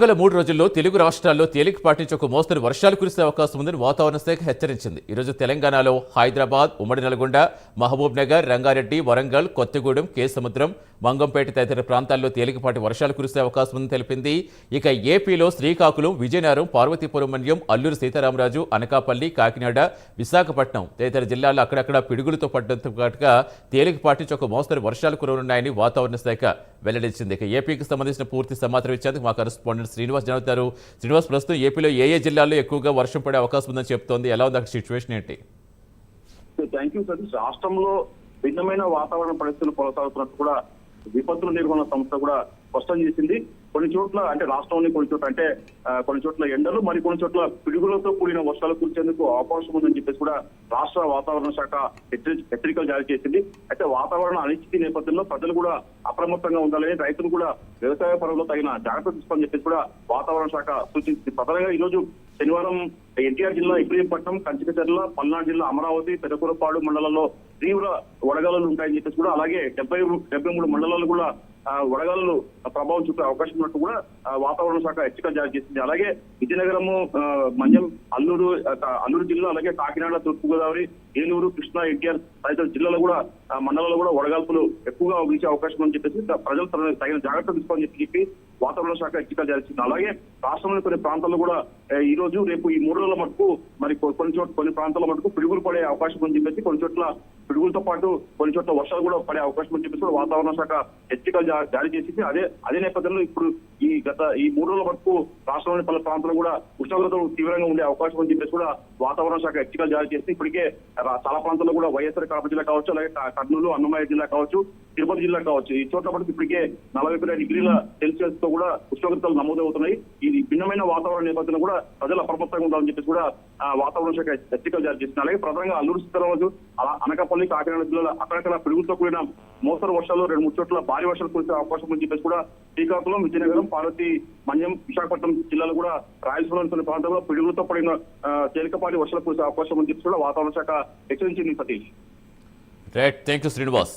గల 3 రోజుల్లో తెలుగు రాష్ట్రాల్లో తేలికపాటి నుంచి ఒక మోస్తరు వర్షాలు కురిసే అవకాశం ఉందని వాతావరణ శాఖ హెచ్చరించింది. ఈరోజు తెలంగాణలో హైదరాబాద్, ఉమ్మడి నల్గొండ, మహబూబ్ నగర్, రంగారెడ్డి, వరంగల్, కొత్తగూడెం, కేసముద్రం, మంగంపేట తదితర ప్రాంతాల్లో తేలికపాటి వర్షాలు కురిసే అవకాశం ఉందని తెలిపింది. ఇక ఏపీలో శ్రీకాకుళం, విజయనగరం, పార్వతీపురం మన్యం, అల్లూరు సీతారామరాజు, అనకాపల్లి, కాకినాడ, విశాఖపట్నం తదితర జిల్లాల్లో అక్కడక్కడ పిడుగులతో పడడంతో పాటుగా తేలికపాటి నుంచి ఒక మోస్తరు వర్షాలు కురవనున్నాయని వాతావరణ శాఖ వెల్లడించింది. ఇక ఏపీకి సంబంధించిన పూర్తి సమాచారం ఇచ్చేందుకు మా కరెస్పాండెంట్ శ్రీనివాస్ జరుగుతారు. శ్రీనివాస్, ప్రస్తుతం ఏపీలో ఏ జిల్లాల్లో ఎక్కువగా వర్షం పడే అవకాశం ఉందని చెప్తోంది? ఎలా ఉంది అక్కడ సిచ్యువేషన్ ఏంటి? Thank you Satish. రాష్ట్రంలో భిన్నమైన వాతావరణ పరిస్థితులు కొనసాగుతున్నట్టు కూడా విపత్తుల నిర్వహణ సంస్థ కూడా స్పష్టం చేసింది. కొన్ని చోట్ల అంటే రాష్ట్రంలోని కొన్ని చోట్ల ఎండలు, మరి కొన్ని చోట్ల పిడుగులతో కూడిన వర్షాలు కురిసేందుకు అవకాశం ఉందని చెప్పేసి కూడా రాష్ట్ర వాతావరణ శాఖ హెచ్చరికలు జారీ చేసింది. అయితే వాతావరణ అనిశ్చితి నేపథ్యంలో ప్రజలు కూడా అప్రమత్తంగా ఉండాలని, రైతులు కూడా వ్యవసాయ పనుల్లో తగిన జాగ్రత్త తీసుకోవాలని చెప్పేసి కూడా వాతావరణ శాఖ సూచించింది. ప్రధానంగా ఈ రోజు శనివారం ఎన్టీఆర్ జిల్లా ఇబ్రహీంపట్నం, కంచికచర్ల, పల్నాడు జిల్లా అమరావతి, పెదకూరపాడు మండలంలో తీవ్ర వడగాలులు ఉంటాయని చెప్పేసి కూడా, అలాగే 73 మండలాలు కూడా వడగాలులు ప్రభావం చూపే అవకాశం ఉన్నట్టు కూడా వాతావరణ శాఖ హెచ్చరికలు జారీ చేసింది. అలాగే విజయనగరము, మన్యం, అల్లూరు జిల్లా, అలాగే కాకినాడ, తూర్పుగోదావరి, ఏలూరు, కృష్ణా, ఎన్టీఆర్ తదితర జిల్లాలో కూడా మండలాల్లో కూడా వడగాల్పులు ఎక్కువగా వీచే అవకాశం అని చెప్పేసి ప్రజలు తగిన జాగ్రత్తలు తీసుకోవాలని చెప్పి వాతావరణ శాఖ హెచ్చరికలు జారీ చేసింది. అలాగే రాష్ట్రంలోని కొన్ని ప్రాంతాల్లో కూడా ఈ రోజు, రేపు ఈ 3 రోజుల మటుకు మరి కొన్ని ప్రాంతాల మటుకు పిడుగులు పడే అవకాశం అని చెప్పేసి, కొన్ని చోట్ల పిడుగులతో పాటు కొన్ని చోట్ల వర్షాలు కూడా పడే అవకాశం అని చెప్పేసి కూడా వాతావరణ శాఖ హెచ్చరికలు జారీ చేసింది. అదే నేపథ్యంలో ఇప్పుడు ఈ 3 రోజుల వరకు రాష్ట్రంలోని పలు ప్రాంతాలు కూడా ఉష్ణోగ్రతలు తీవ్రంగా ఉండే అవకాశం అని చెప్పేసి కూడా వాతావరణ శాఖ హెచ్చరికలు జారీ చేసి ఇప్పటికే చాలా ప్రాంతాల్లో కూడా వైఎస్ఆర్ కడప జిల్లా కావచ్చు, అలాగే కర్నూలు, అన్నమయ్య జిల్లా కావచ్చు, తిరుపతి జిల్లా కావచ్చు, ఈ చోట్ల మటుకు ఇప్పటికే 40 డిగ్రీల సెల్సియస్ తో కూడా ఉష్ణోగ్రతలు నమోదవుతున్నాయి. ఇది భిన్నమైన వాతావరణ నేపథ్యంలో కూడా ప్రజలు అప్రమత్తంగా ఉండాలని చెప్పేసి కూడా వాతావరణ శాఖ హెచ్చరికలు జారీ చేసింది. అలాగే ప్రధానంగా అల్లూరు సీతారామరాజు, అనకాపల్లి, కాకినాడ జిల్లాలో అక్కడక్కడ పిడుగులతో కూడిన మోస్తరు వర్షాలు, 2-3 చోట్ల భారీ వర్షాలు కురిసే అవకాశం అని చెప్పేసి కూడా శ్రీకాకుళం, విజయనగరం, పార్వతి, మన్యం, విశాఖపట్నం జిల్లాలో కూడా, రాయలసీమలోని కొన్ని ప్రాంతాల్లో పిడుగులతో పడిన తేలికపాటి వర్షాలు కురిసే అవకాశం అని చెప్పి కూడా వాతావరణ శాఖ హెచ్చరించింది. Satish, right, thank you Srinivas.